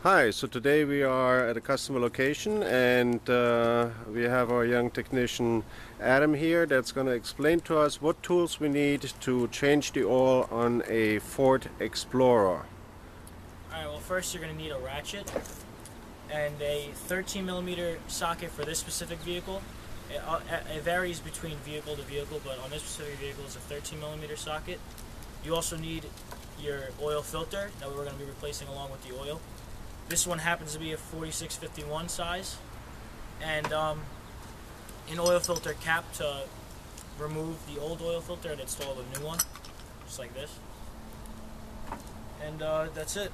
Hi, so today we are at a customer location and we have our young technician Adam here that's going to explain to us what tools we need to change the oil on a Ford Explorer. Alright, well first you're going to need a ratchet and a 13mm socket for this specific vehicle. It varies between vehicle to vehicle, but on this specific vehicle it's a 13mm socket. You also need your oil filter that we're going to be replacing along with the oil. This one happens to be a 4651 size, and an oil filter cap to remove the old oil filter and install a new one, just like this. And that's it.